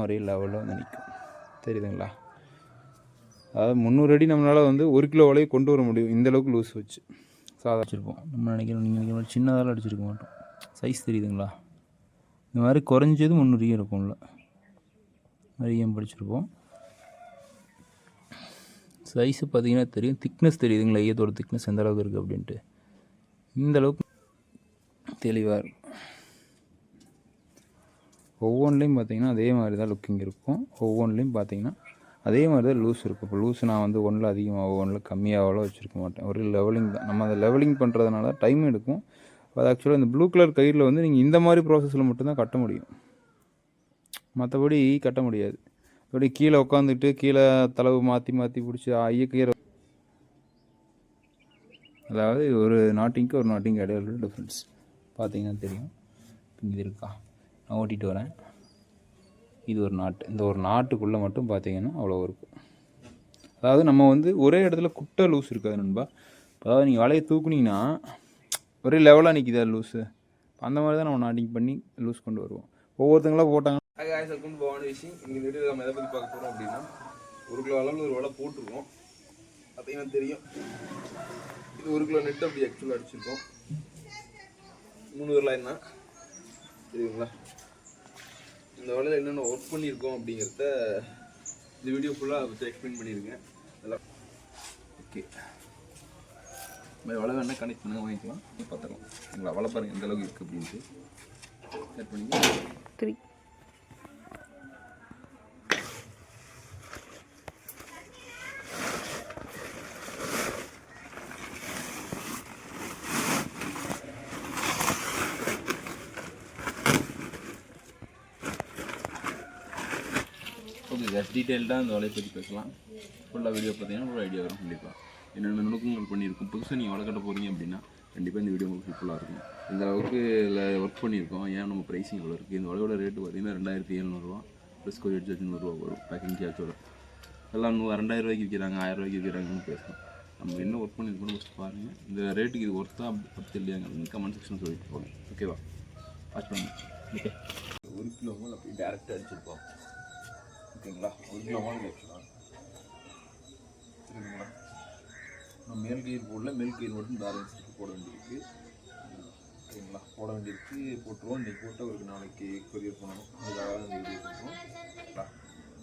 ஒரே லெவலில் வந்து நிற்கும். தெரியுதுங்களா? அதாவது 300 அடி நம்மளால் வந்து 1 கிலோ வலையை கொண்டு வர முடியும். இந்தளவுக்கு லூஸ் வச்சு சாதா வச்சுருப்போம். நம்ம நினைக்கிறோம், நீங்கள் நினைக்கிற மாதிரி சின்னதால் அடிச்சிருக்க மாட்டோம். சைஸ் தெரியுதுங்களா? இந்த மாதிரி குறைஞ்சது 300 இருக்கும்ல, நிறைய படிச்சிருப்போம். சைஸு பார்த்தீங்கன்னா தெரியும். திக்னஸ் தெரியுதுங்களா? ஈயத்தோட திக்னஸ் எந்த அளவுக்கு இருக்குது அப்படின்ட்டு. இந்தளவுக்கு தெளிவாக இருக்கும். ஒவ்வொன்றிலையும் பார்த்தீங்கன்னா அதே மாதிரி தான் லுக்கிங் இருக்கும். ஒவ்வொன்றிலையும் பார்த்தீங்கன்னா அதே மாதிரி தான் லூஸ் இருக்கும். இப்போ லூஸ் நான் வந்து ஒன்றில் அதிகமாக ஒன்றில் கம்மியாகவோ வச்சுருக்க மாட்டேன். ஒரு லெவலிங் தான். நம்ம அதை லெவலிங் பண்ணுறதுனால டைம் எடுக்கும். அது ஆக்சுவலாக இந்த ப்ளூ கலர் கயிறில் வந்து நீங்கள் இந்த மாதிரி ப்ராசஸில் மட்டும்தான் கட்ட முடியும், மற்றபடி கட்ட முடியாது. அப்படி கீழே உட்காந்துட்டு கீழே தளவு மாற்றி மாற்றி பிடிச்சி ஐயக்கீரை, அதாவது ஒரு நாட்டிங்க்கு ஒரு நாட்டிங் இடையில டிஃப்ரென்ஸ் பார்த்தீங்கன்னா தெரியும். இது இருக்கா, நான் ஓட்டிகிட்டு வரேன். இது ஒரு நாட்டு. இந்த ஒரு நாட்டுக்குள்ளே மட்டும் பார்த்தீங்கன்னா அவ்வளோ இருக்கும். அதாவது நம்ம வந்து ஒரே இடத்துல குட்டை லூஸ் இருக்காது நண்பா. அதாவது நீங்கள் வலையை தூக்குனீங்கன்னா ஒரே லெவலாக நிற்கிதா லூஸு, அந்த மாதிரி தான் நம்ம நாட்டிங் பண்ணி லூஸ் கொண்டு வருவோம். ஒவ்வொருத்தங்களாம் போட்டாங்க. போவான விஷயம் இந்த வீடியோ நம்ம எதை பற்றி பார்க்க போகிறோம் அப்படின்னா, 1 கிலோ அளவில் ஒரு வலை போட்டிருக்கோம். பார்த்தீங்கன்னா தெரியும். இது 1 கிலோ நெட் அப்படி ஆக்சுவலாக அடிச்சிருக்கோம். 300 லைன் தான் தெரியுங்களா? இந்த வலையில் என்னென்ன ஒர்க் பண்ணியிருக்கோம் அப்படிங்கிறத இந்த வீடியோ ஃபுல்லாக பற்றி எக்ஸ்பிளைன் பண்ணியிருக்கேன். அதெல்லாம் ஓகே. வலை வேணால் கனெக்ட் பண்ணி வாங்கிக்கலாம். பார்த்துக்கலாம். உங்களை வலை பாருங்கள் எந்த அளவுக்கு இருக்குது அப்படின்ட்டு செட் பண்ணிக்கலாம். 3 ஓகே. டீட்டெயில்டாக அந்த வலையை பற்றி பேசலாம். ஃபுல்லாக வீடியோ பார்த்தீங்கன்னா ஒரு ஐடியா வரும். கண்டிப்பாக என்னென்ன நுணுக்கங்கள் பண்ணியிருக்கோம். புதுசாக நீங்கள் வலை கட்ட போகிறீங்க அப்படின்னா கண்டிப்பாக இந்த வீடியோ உங்களுக்கு ஹெல்ப்ஃபுல்லாக இருக்கும். இந்த அளவுக்கு இதில் ஒர்க் பண்ணியிருக்கோம். ஏன் நம்ம ப்ரைஸிங் இவ்வளோ இருக்குது. இந்த வலையோட ரேட்டு பார்த்தீங்கன்னா 2700 ப்ளஸ் கொரியர் சார்ஜ் 100 வரும். பேக்கிங் சார்ஜோட எல்லாம் 2000 ரூபாய்க்கு விற்கிறாங்க, 1000 ரூபாய்க்கு விற்கிறாங்கன்னு பேசலாம். நம்ம என்ன ஒர்க் பண்ணியிருக்கோம்னு ஃபஸ்ட்டு பாருங்கள். இந்த ரேட்டுக்கு இது ஒர்க் தான் பற்றி இல்லையாங்க கமெண்ட் செக்ஷன் சொல்லிட்டு போங்க. ஓகேவா? வாட்ச் பண்ணுங்கள். ஓகே. 1 கிலோ மூலம் அப்படி டேரெக்டாக அடிச்சிருப்போம். ஓகேங்களா? 1 கிலோ மூலம் வச்சுக்கலாம். சரிங்களா? நம்ம மேல் கயிறு போடல, மேல் கயிறு மட்டும் பேலன்ஸுக்கு போட வேண்டியிருக்கு. ஓகேங்களா? போட வேண்டியிருக்கு. போட்டுருவோம். இன்றைக்கி போட்டு ஒரு நாளைக்கு கொரியர் பண்ணணும். அதுக்காக தான் இந்த வீடியோ பண்ணுறோம்.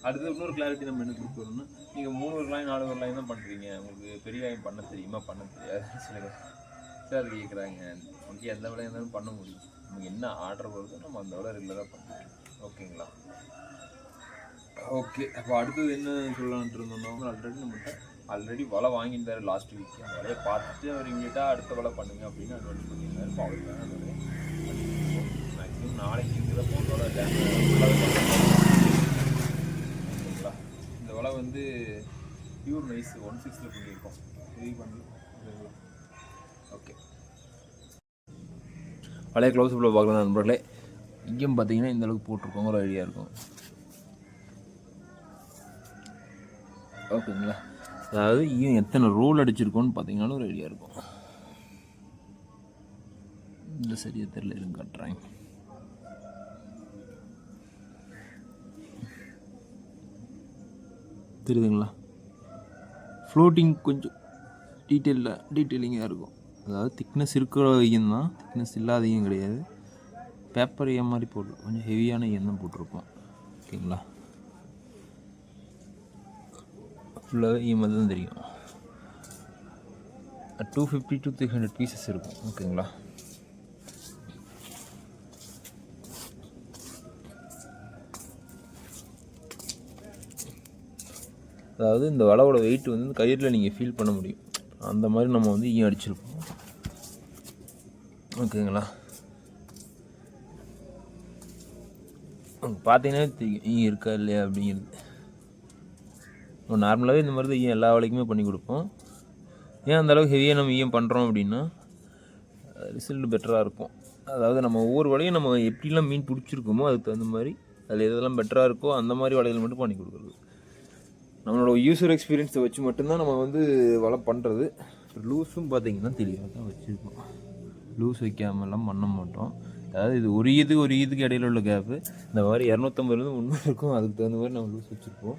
அடுத்து இன்னொரு கிளாரிட்டி நம்ம என்ன கொடுக்கணும்னா, நீங்கள் 3 லைன் 4 லைன் தான் பண்ணுறீங்க, உங்களுக்கு பெரிய லைன் பண்ண தெரியுமா, பண்ண தெரியாது சில சார் கேட்குறாங்க. நமக்கு எந்த வேலையாக இருந்தாலும் பண்ண முடியும். நமக்கு என்ன ஆர்டர் வருதோ நம்ம அந்த வேலை ரெகுலராக பண்ணுறோம். ஓகேங்களா? ஓகே. அப்போ அடுத்தது என்ன சொல்லலான்ட்டு இருந்தோம்னா, ஆல்ரெடி வலை வாங்கியிருந்தாரு லாஸ்ட் வீக். அந்த வலையை பார்த்துட்டு அவர் இமீடியட்டாக அடுத்த வலை பண்ணுங்க அப்படின்னு அட்வான்ஸ் பண்ணியிருந்தாரு. இப்போ அவருக்கான அந்த வலையை மேக்ஸிமம் நாளைக்கு இருக்கிறப்போ வலை ஓகேங்களா? இந்த வலை வந்து பியூர் நைஸ் 16 பண்ணியிருக்கோம். ஹெவி பண்ணி ஓகே. வலையை க்ளோஸ் அப்பில் பார்க்கலாம் நண்பர்களே. இங்கேயும் பார்த்தீங்கன்னா இந்த அளவுக்கு போட்டிருக்கோங்க, ஒரு ஐடியா இருக்கும். ஓகேங்களா? அதாவது ஈயம் எத்தனை ரோல் அடிச்சிருக்கோன்னு பார்த்தீங்கன்னா ஒரு ஐடியா இருக்கும். இந்த சரியாக தெரியல, இருந்து காட்டுறேன். தெரியுதுங்களா? ஃப்ளோட்டிங் கொஞ்சம் டீட்டெயிலிங்காக இருக்கும். அதாவது திக்னஸ் இருக்கிற ஈயம் தான், திக்னஸ் இல்லாத ஈயம் கிடையாது. பேப்பர் ஈயம் மாதிரி போட்டு கொஞ்சம் ஹெவியான ஈயம் தான் போட்டிருப்போம். ஓகேங்களா? ஃபுல்லாகவே ஈயம் தான் தெரியும். 250 to 300 பீசஸ் இருக்கும். ஓகேங்களா? அதாவது இந்த வலையோட வெயிட் வந்து கயிறில் நீங்கள் ஃபீல் பண்ண முடியும். அந்த மாதிரி நம்ம வந்து ஈயம் அடிச்சிருப்போம். ஓகேங்களா? பார்த்தீங்கன்னா ஈயம் இருக்கா இல்லையா அப்படிங்கிறது. நார்மலாகவே இந்த மாதிரி தான் ஈயம் எல்லா வேலைக்குமே பண்ணி கொடுப்போம். ஏன் அந்தளவுக்கு ஹெவியாக நம்ம ஈயம் பண்ணுறோம் அப்படின்னா ரிசல்ட் பெட்டராக இருக்கும். அதாவது நம்ம ஒவ்வொரு வலையும் நம்ம எப்படிலாம் மீன் பிடிச்சிருக்கோமோ அதுக்கு தகுந்த மாதிரி அதில் எதெல்லாம் பெட்டராக இருக்கோ அந்த மாதிரி வலைகள் மட்டும் பண்ணி கொடுக்குறது. நம்மளோட யூசர் எக்ஸ்பீரியன்ஸை வச்சு மட்டும்தான் நம்ம வந்து வலை பண்ணுறது. லூஸும் பார்த்திங்கன்னா தெளிவாக தான் வச்சுருக்கோம். லூஸ் வைக்காமலாம் பண்ண மாட்டோம். அதாவது இது ஒரு ஈதுக்கு இடையில உள்ள கேப்பு. இந்த மாதிரி 250 300 இருக்கும். அதுக்கு தகுந்த மாதிரி நம்ம லூஸ் வச்சுருப்போம்.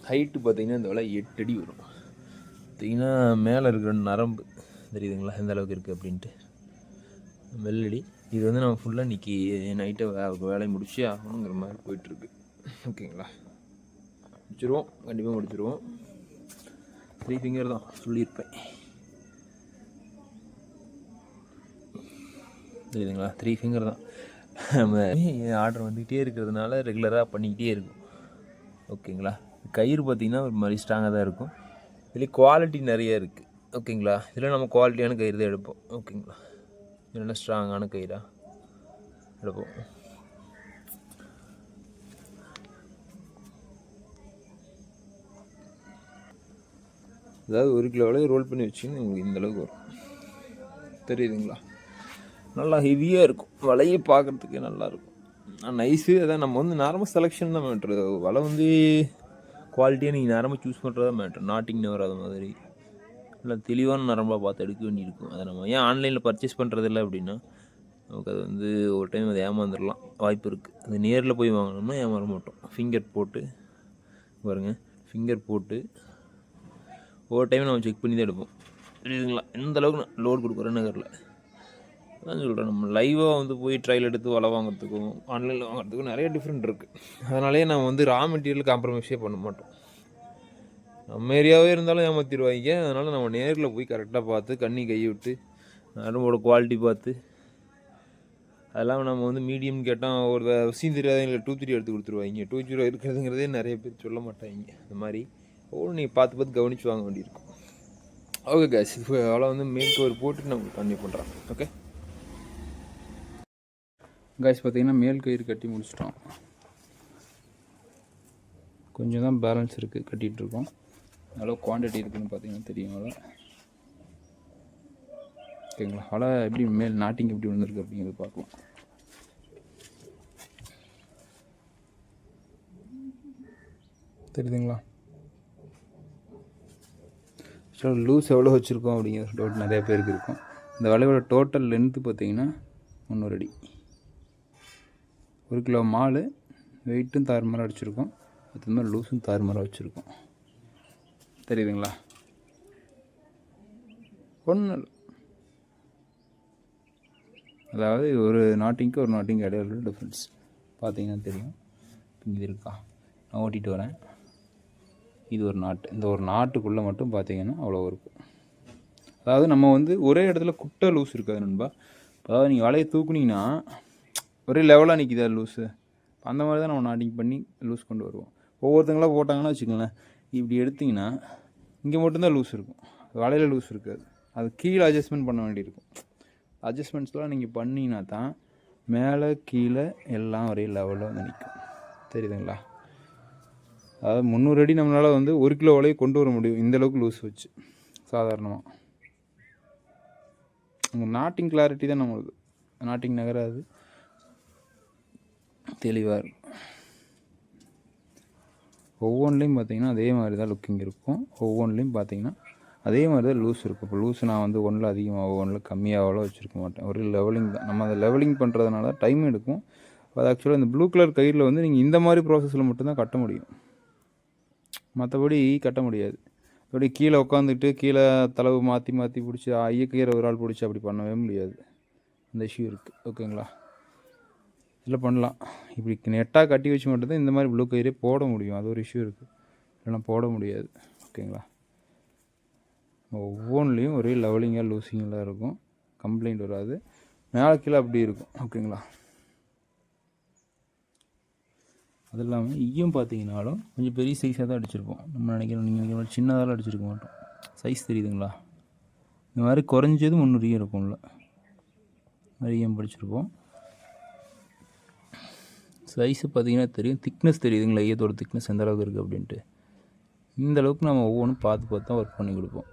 ஹைட்டு பார்த்திங்கன்னா இந்த வேலை 8 அடி வரும். பார்த்திங்கன்னா மேலே இருக்கிற நரம்பு தெரியுதுங்களா எந்த அளவுக்கு இருக்குது அப்படின்ட்டு, வெள்ளடி. இது வந்து நம்ம ஃபுல்லாக இன்றைக்கி நைட்டை வேலையை முடிச்சு ஆகணுங்கிற மாதிரி போயிட்டுருக்கு. ஓகேங்களா, முடிச்சிடுவோம், கண்டிப்பாக முடிச்சிடுவோம். 3 ஃபிங்கர் தான் சொல்லியிருப்பேன், தெரியுதுங்களா? 3 ஃபிங்கர் தான். நம்ம ஆர்டர் வந்துக்கிட்டே இருக்கிறதுனால ரெகுலராக பண்ணிக்கிட்டே இருக்கும். ஓகேங்களா, கயிறு பார்த்திங்கன்னா ஒரு மாதிரி ஸ்ட்ராங்காக தான் இருக்கும். இதில் குவாலிட்டி நிறைய இருக்குது. ஓகேங்களா, இதில் நம்ம குவாலிட்டியான கயிறு தான் எடுப்போம். ஓகேங்களா, நல்ல ஸ்ட்ராங்கான கயிறாக எடுப்போம். அதாவது 1 கிலோ வளைய ரோல் பண்ணி வச்சிங்கன்னா உங்களுக்கு இந்தளவுக்கு வரும், தெரியுதுங்களா? நல்லா ஹெவியாக இருக்கும், வலையை பார்க்குறதுக்கே நல்லாயிருக்கும். நைஸு. அதான் நம்ம வந்து நார்மல் செலெக்ஷன் தான் மேட்ரு. வலை வந்து குவாலிட்டியாக நீங்கள் நேரமாக சூஸ் பண்ணுறதா மேட்ரு. நாட்டிங்னு வராத மாதிரி இல்லை தெளிவான நரம்பாக பார்த்து எடுக்க வேண்டியிருக்கும். அதை நம்ம ஏன் ஆன்லைனில் பர்ச்சேஸ் பண்ணுறதில்ல அப்படின்னா, நமக்கு அது வந்து ஒரு டைம் அதை ஏமாந்துடலாம் வாய்ப்பு இருக்குது. அது நேரில் போய் வாங்கினோம்னா ஏமாற மாட்டோம். ஃபிங்கர் போட்டு பாருங்கள், ஃபிங்கர் போட்டு ஒவ்வொரு டைம் நம்ம செக் பண்ணி தான் எடுப்போம், தெரியுதுங்களா? எந்த அளவுக்கு நான் லோடு கொடுக்குறேன் நகரில் அதான் சொல்கிறேன். நம்ம லைவாக வந்து போய் ட்ரையல் எடுத்து வலை வாங்குறதுக்கும் ஆன்லைனில் வாங்குறதுக்கும் நிறைய டிஃப்ரெண்ட் இருக்குது. அதனாலே நம்ம வந்து ரா மெட்டீரியல் காம்ப்ரமைஸே பண்ண மாட்டோம். நம்ம ஏரியாவே இருந்தாலும் ஏமாற்றிடுவாங்க. அதனால் நம்ம நேரில் போய் கரெக்டாக பார்த்து கண்ணி கை விட்டு நரம்போட குவாலிட்டி பார்த்து, அதெல்லாம் நம்ம வந்து மீடியம் கேட்டால் ஒரு விஷயம் தெரியாதவங்களை 2-3 எடுத்து கொடுத்துருவாங்க. 2-0 இருக்கிறதுங்கிறதே நிறைய பேர் சொல்ல மாட்டாங்க. இந்த மாதிரி ஒவ்வொரு நீங்கள் பார்த்து கவனித்து வாங்க வேண்டியிருக்கும். ஓகே கேஸ், அவ்வளோ வந்து மேல் கவர் போட்டு நம்ம கண்டினியூ பண்ணுறோம். ஓகே காய்ஸ், பார்த்திங்கன்னா மேல் கயிறு கட்டி முடிச்சிட்டோம். கொஞ்சம் தான் பேலன்ஸ் இருக்குது, கட்டிகிட்ருக்கோம். எவ்வளோ குவான்டிட்டி இருக்குதுன்னு பார்த்தீங்கன்னா தெரியும் அவ்வளோ. ஓகேங்களா, அவ்வளோ எப்படி மேல் நாட்டிங் எப்படி விழுந்திருக்கு அப்படிங்கிறது பார்க்கலாம். தெரியுதுங்களா? ஸோ லூஸ் எவ்வளோ வச்சுருக்கோம் அப்படிங்கிற டவுட் நிறைய பேருக்கு இருக்கும். இந்த வலையோட டோட்டல் லென்த்து பார்த்திங்கன்னா 300 அடி. 1 கிலோ மால் வெயிட்டும் தாறுமாறாக அடிச்சிருக்கோம், அது மாதிரி லூஸும் தாறுமாறாக வச்சுருக்கோம், தெரியுதுங்களா? ஒன்றும் இல்லை, அதாவது ஒரு நாட்டிங்க்கு ஒரு நாட்டிங்க்கு இடையில டிஃப்ரென்ஸ் பார்த்தீங்கன்னா தெரியும். இது இருக்கா, நான் ஓட்டிகிட்டு வரேன். இது ஒரு நாட்டு, இந்த ஒரு நாட்டுக்குள்ளே மட்டும் பார்த்தீங்கன்னா அவ்வளோ இருக்கும். அதாவது நம்ம வந்து ஒரே இடத்துல குட்டை லூஸ் இருக்காது நண்பா. அதாவது நீங்கள் வலையை தூக்குனீங்கன்னா ஒரே லெவலாக நிற்கிதா லூஸு, அந்த மாதிரி தான் நம்ம நாட்டிங் பண்ணி லூஸ் கொண்டு வருவோம். ஒவ்வொருத்தங்களாம் போட்டாங்கன்னா வச்சுக்கோங்களேன், இப்படி எடுத்திங்கன்னா இங்கே மட்டும்தான் லூஸ் இருக்கும், வலையில் லூஸ் இருக்காது. அது கீழே அட்ஜஸ்ட்மெண்ட் பண்ண வேண்டியிருக்கும். அட்ஜஸ்ட்மெண்ட்ஸ்லாம் நீங்கள் பண்ணிங்கன்னா தான் மேலே கீழே எல்லாம் ஒரே லெவலில் வந்து நிற்கும், தெரியுதுங்களா? அதாவது 300 அடி நம்மளால் வந்து 1 கிலோ வலையை கொண்டு வர முடியும் இந்தளவுக்கு லூஸ் வச்சு சாதாரணமாக. உங்கள் நாட்டிங் கிளாரிட்டி தான் நம்மளுக்கு, நாட்டிங் நகராது, தெளிவாக இருக்கும். ஒவ்வொன்றிலையும் பார்த்திங்கன்னா அதே மாதிரி தான் லுக்கிங் இருக்கும். ஒவ்வொன்றிலையும் பார்த்திங்கன்னா அதே மாதிரி தான் லூஸ் இருக்கும். இப்போ லூஸ் நான் வந்து ஒன்றில் அதிகமாக ஒன்றில் கம்மியாகவோ வச்சுருக்க மாட்டேன். ஒரு லெவலிங் தான். நம்ம அதை லெவலிங் பண்ணுறதுனால டைம் எடுக்கும். அது ஆக்சுவலாக இந்த ப்ளூ கலர் கயிறில் வந்து நீங்கள் இந்த மாதிரி ப்ராசஸில் மட்டும்தான் கட்ட முடியும், மற்றபடி கட்ட முடியாது. அப்படி கீழே உட்காந்துட்டு கீழே தளவு மாற்றி மாற்றி பிடிச்சி ஐயக்கயிறை ஒரு ஆள் பிடிச்சி அப்படி பண்ணவே முடியாது. அந்த இஷ்யூ இருக்குது. ஓகேங்களா, இதில் பண்ணலாம். இப்படி நெட்டாக கட்டி வச்சு மட்டும்தான் இந்த மாதிரி ப்ளூ கயிறே போட முடியும். அது ஒரு இஷ்யூ இருக்குது, இல்லைனா போட முடியாது. ஓகேங்களா, ஒவ்வொன்றிலையும் ஒரே லெவலிங்காக லூசிங்கெலாம் இருக்கும், கம்ப்ளைண்ட் வராது. மேலே கீழே அப்படி இருக்கும். ஓகேங்களா, அது இல்லாமல் ஈயம் பார்த்தீங்கன்னாலும் கொஞ்சம் பெரிய சைஸாக தான் அடிச்சிருப்போம். நம்ம நினைக்கிறோம், நீங்கள் நினைக்கிற மாதிரி சின்னதாலாம் அடிச்சிருக்க மாட்டோம். சைஸ் தெரியுதுங்களா? இந்த மாதிரி குறைஞ்சது 300 ஈயம் இருக்கும்ல, மாதிரி ஈயம் படிச்சிருப்போம். சைஸு பார்த்திங்கன்னா தெரியும், திக்னஸ் தெரியுதுங்களா? ஈயத்தோட திக்னஸ் எந்த அளவுக்கு இருக்குது அப்படின்ட்டு. இந்த அளவுக்கு நம்ம ஒவ்வொன்றும் பார்த்து பார்த்து தான் ஒர்க் பண்ணி கொடுப்போம்.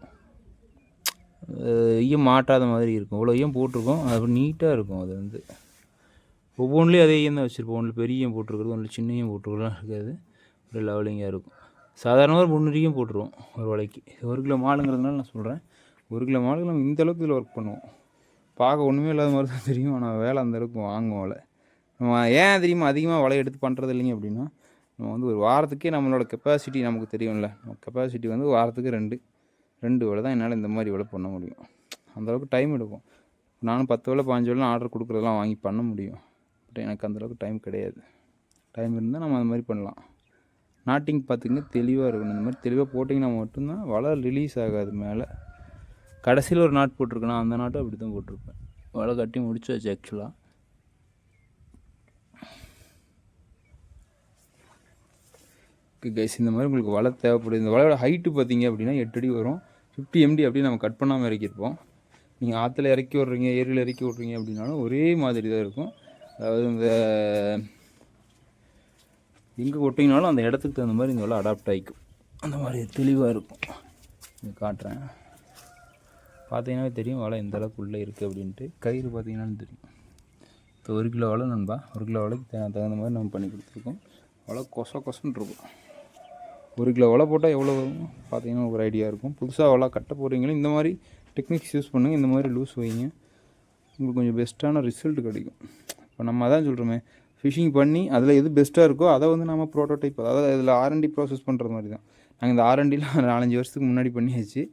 ஈயம் மாட்டாத மாதிரி இருக்கும். இவ்வளோ ஈயம் போட்டிருக்கோம், அது நீட்டாக இருக்கும். அது வந்து ஒவ்வொன்றிலையும் அதே ஈயம் தான் வச்சுருப்போம். ஒன்றில் பெரிய ஈயம் போட்டிருக்கிறது, ஒன்றில் சின்ன ஈயம் போட்டிருக்கலாம் இருக்காது, ஒரு லெவலிங்காக இருக்கும். சாதாரணமாக ஒரு 300 ஈயம் போட்டுருவோம் ஒரு வலைக்கு. 1 கிலோ மாலுங்கிறதுனால நான் சொல்கிறேன், 1 கிலோ மாலுக்கு நம்ம இந்த அளவுக்கு இதில் ஒர்க் பண்ணுவோம். பார்க்க ஒன்றுமே இல்லாத மாதிரி தான் தெரியும். ஆனால் வேலை அந்தளவுக்கு வாங்குவோம் வலை. நம்ம ஏன் தெரியுமா அதிகமாக வலை எடுத்து பண்ணுறது இல்லைங்க அப்படின்னா, நம்ம வந்து ஒரு வாரத்துக்கே நம்மளோட கெப்பாசிட்டி நமக்கு தெரியும்ல. நம்ம கெப்பாசிட்டி வந்து வாரத்துக்கு 2 வலை தான் என்னால் இந்த மாதிரி வலை பண்ண முடியும். அந்தளவுக்கு டைம் எடுக்கும். நானும் 10 வலை 15 வலை ஆர்டர் கொடுக்குறதெல்லாம் வாங்கி பண்ண முடியும். பட் எனக்கு அந்தளவுக்கு டைம் கிடையாது. டைம் இருந்தால் நம்ம அந்த மாதிரி பண்ணலாம். நாட்டிங் பார்த்திங்கன்னா தெளிவாக இருக்கணும். இந்த மாதிரி தெளிவாக போட்டிங்கன்னா மட்டும்தான் வலை ரிலீஸ் ஆகாது மேலே. கடைசியில் ஒரு நாட் போட்டிருக்கேன், அந்த நாட்டும் அப்படி தான் போட்டிருப்பேன். வலை கட்டி முடிச்சாச்சு ஆக்சுவலாக. ஓகே கைஸ், இந்த மாதிரி உங்களுக்கு வலை தேவைப்படுது. இந்த வலையோட ஹைட்டு பார்த்திங்க அப்படின்னா 8 அடி வரும். 50 MD அப்படி நம்ம கட் பண்ணாமல் இறக்கியிருப்போம். நீங்கள் ஆற்றுல இறக்கி விட்றீங்க, ஏரியில் இறக்கி விட்றீங்க அப்படின்னாலும் ஒரே மாதிரி தான் இருக்கும். அதாவது இந்த எங்கே கொட்டிங்கனாலும் அந்த இடத்துக்கு தகுந்த மாதிரி இந்த வலை அடாப்ட் ஆகிக்கும். அந்த மாதிரி தெளிவாக இருக்கும். இது காட்டுறேன், பார்த்தீங்கன்னாவே தெரியும் வலை எந்த அளவுக்கு உள்ளே இருக்குது அப்படின்ட்டு. கயிறு பார்த்தீங்கன்னாலும் தெரியும். இப்போ 1 கிலோ வலை நண்பா, 1 கிலோ வலைக்கு தகுந்த மாதிரி நம்ம பண்ணி கொடுத்துருக்கோம். வலை கொசன்னு இருக்கும். 1 கிலோ வலை போட்டால் எவ்வளோ வரும் பார்த்தீங்கன்னா ஒரு ஐடியா இருக்கும். புதுசாக வலை கட்ட போகிறீங்களோ இந்த மாதிரி டெக்னிக்ஸ் யூஸ் பண்ணுங்கள். இந்த மாதிரி லூஸ் வைங்க, உங்களுக்கு கொஞ்சம் பெஸ்ட்டான ரிசல்ட் கிடைக்கும். இப்போ நம்ம அதான் சொல்கிறோமே, ஃபிஷிங் பண்ணி அதில் எது பெஸ்ட்டாக இருக்கோ அதை வந்து நம்ம ப்ரோட்டோடைப், அதாவது இதில் R&D ப்ராசஸ் பண்ணுற மாதிரி தான். நாங்கள் இந்த R&Dயில் 4-5 வருஷத்துக்கு முன்னாடி பண்ணியாச்சு.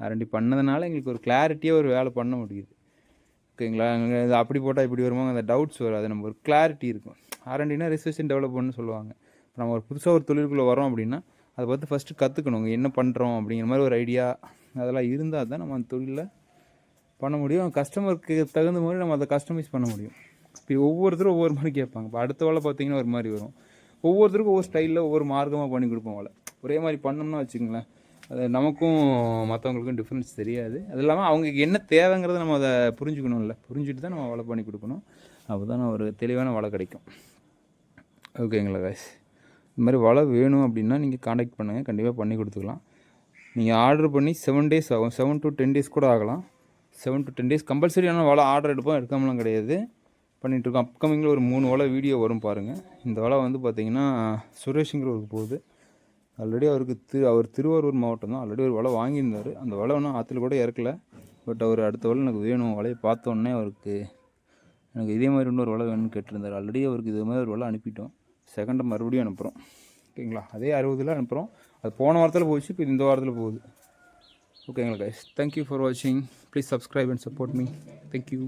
R&D பண்ணதுனால எங்களுக்கு ஒரு கிளாரிட்டியாக ஒரு வேலை பண்ண முடியுது. ஓகேங்களா, இது அப்படி போட்டால் இப்படி வருமா அந்த டவுட்ஸ் வராது. நம்ம ஒரு கிளாரிட்டி இருக்கும். R&Dனா ரிசர்ச் அண்ட் டெவலப்மெண்ட்னு சொல்லுவாங்க. இப்போ நம்ம ஒரு புதுசாக ஒரு தொழிலுக்குள்ளே வரோம் அப்படின்னா அதை பார்த்து ஃபஸ்ட்டு கற்றுக்கணும், என்ன பண்ணுறோம் அப்படிங்கிற மாதிரி ஒரு ஐடியா அதெல்லாம் இருந்தால் தான் நம்ம அந்த தொழிலில் பண்ண முடியும். கஸ்டமருக்கு தகுந்த மாதிரி நம்ம அதை கஸ்டமைஸ் பண்ண முடியும். இப்போ ஒவ்வொருத்தரும் ஒவ்வொரு மாதிரி கேட்பாங்க. இப்போ அடுத்த வேலை பார்த்திங்கன்னா ஒரு மாதிரி வரும். ஒவ்வொருத்தருக்கும் ஒவ்வொரு ஸ்டைலில் ஒவ்வொரு மார்க்கமாக பண்ணி கொடுப்போம் வேலை. ஒரே மாதிரி பண்ணோம்னா வச்சுக்கோங்களேன், அது நமக்கும் மற்றவங்களுக்கும் டிஃப்ரென்ஸ் தெரியாது. அது இல்லாமல் அவங்களுக்கு என்ன தேவைங்கிறத நம்ம அதை புரிஞ்சுக்கணும்ல, புரிஞ்சுட்டு தான் நம்ம வலை பண்ணி கொடுக்கணும். அப்போ தான் ஒரு தெளிவான வலை கிடைக்கும். ஓகேங்களா கைஸ், இந்த மாதிரி வலை வேணும் அப்படின்னா நீங்கள் காண்டாக்ட் பண்ணுங்கள், கண்டிப்பாக பண்ணி கொடுத்துக்கலாம். நீங்கள் ஆர்டர் பண்ணி 7 days ஆகும், 7 to 10 days கூட ஆகலாம். 7 to 10 days கம்பல்சரியான வலை ஆர்டர் எடுப்போம், எடுக்காமலாம் கிடையாது, பண்ணிகிட்ருக்கோம். அப்கமிங்கில் ஒரு 3 வலை வீடியோ வரும் பாருங்கள். இந்த வலை வந்து பார்த்திங்கன்னா சுரேஷுங்கிறவருக்கு போகுது. ஆல்ரெடி அவர் திருவாரூர் மாவட்டம் தான். ஆல்ரெடி ஒரு வலை வாங்கியிருந்தார். அந்த வலை ஒன்றும் ஆற்றுல கூட இறக்கல. பட் அவர் அடுத்த வலை எனக்கு வேணும், வலையை பார்த்தோன்னே அவருக்கு எனக்கு இதே மாதிரி இன்னொரு வலை வேணும்னு கேட்டிருந்தார். ஆல்ரெடி அவருக்கு இதே மாதிரி ஒரு வலை அனுப்பிட்டோம். செகண்டை மறுபடியும் அனுப்புகிறோம். ஓகேங்களா, அதே 60 அனுப்புகிறோம். அது போன வாரத்தில் போச்சு, இப்போ இந்த வாரத்தில் போகுது. ஓகேங்களா கைஸ், தேங்க்யூ ஃபார் வாட்சிங். Please subscribe and support me. Thank you.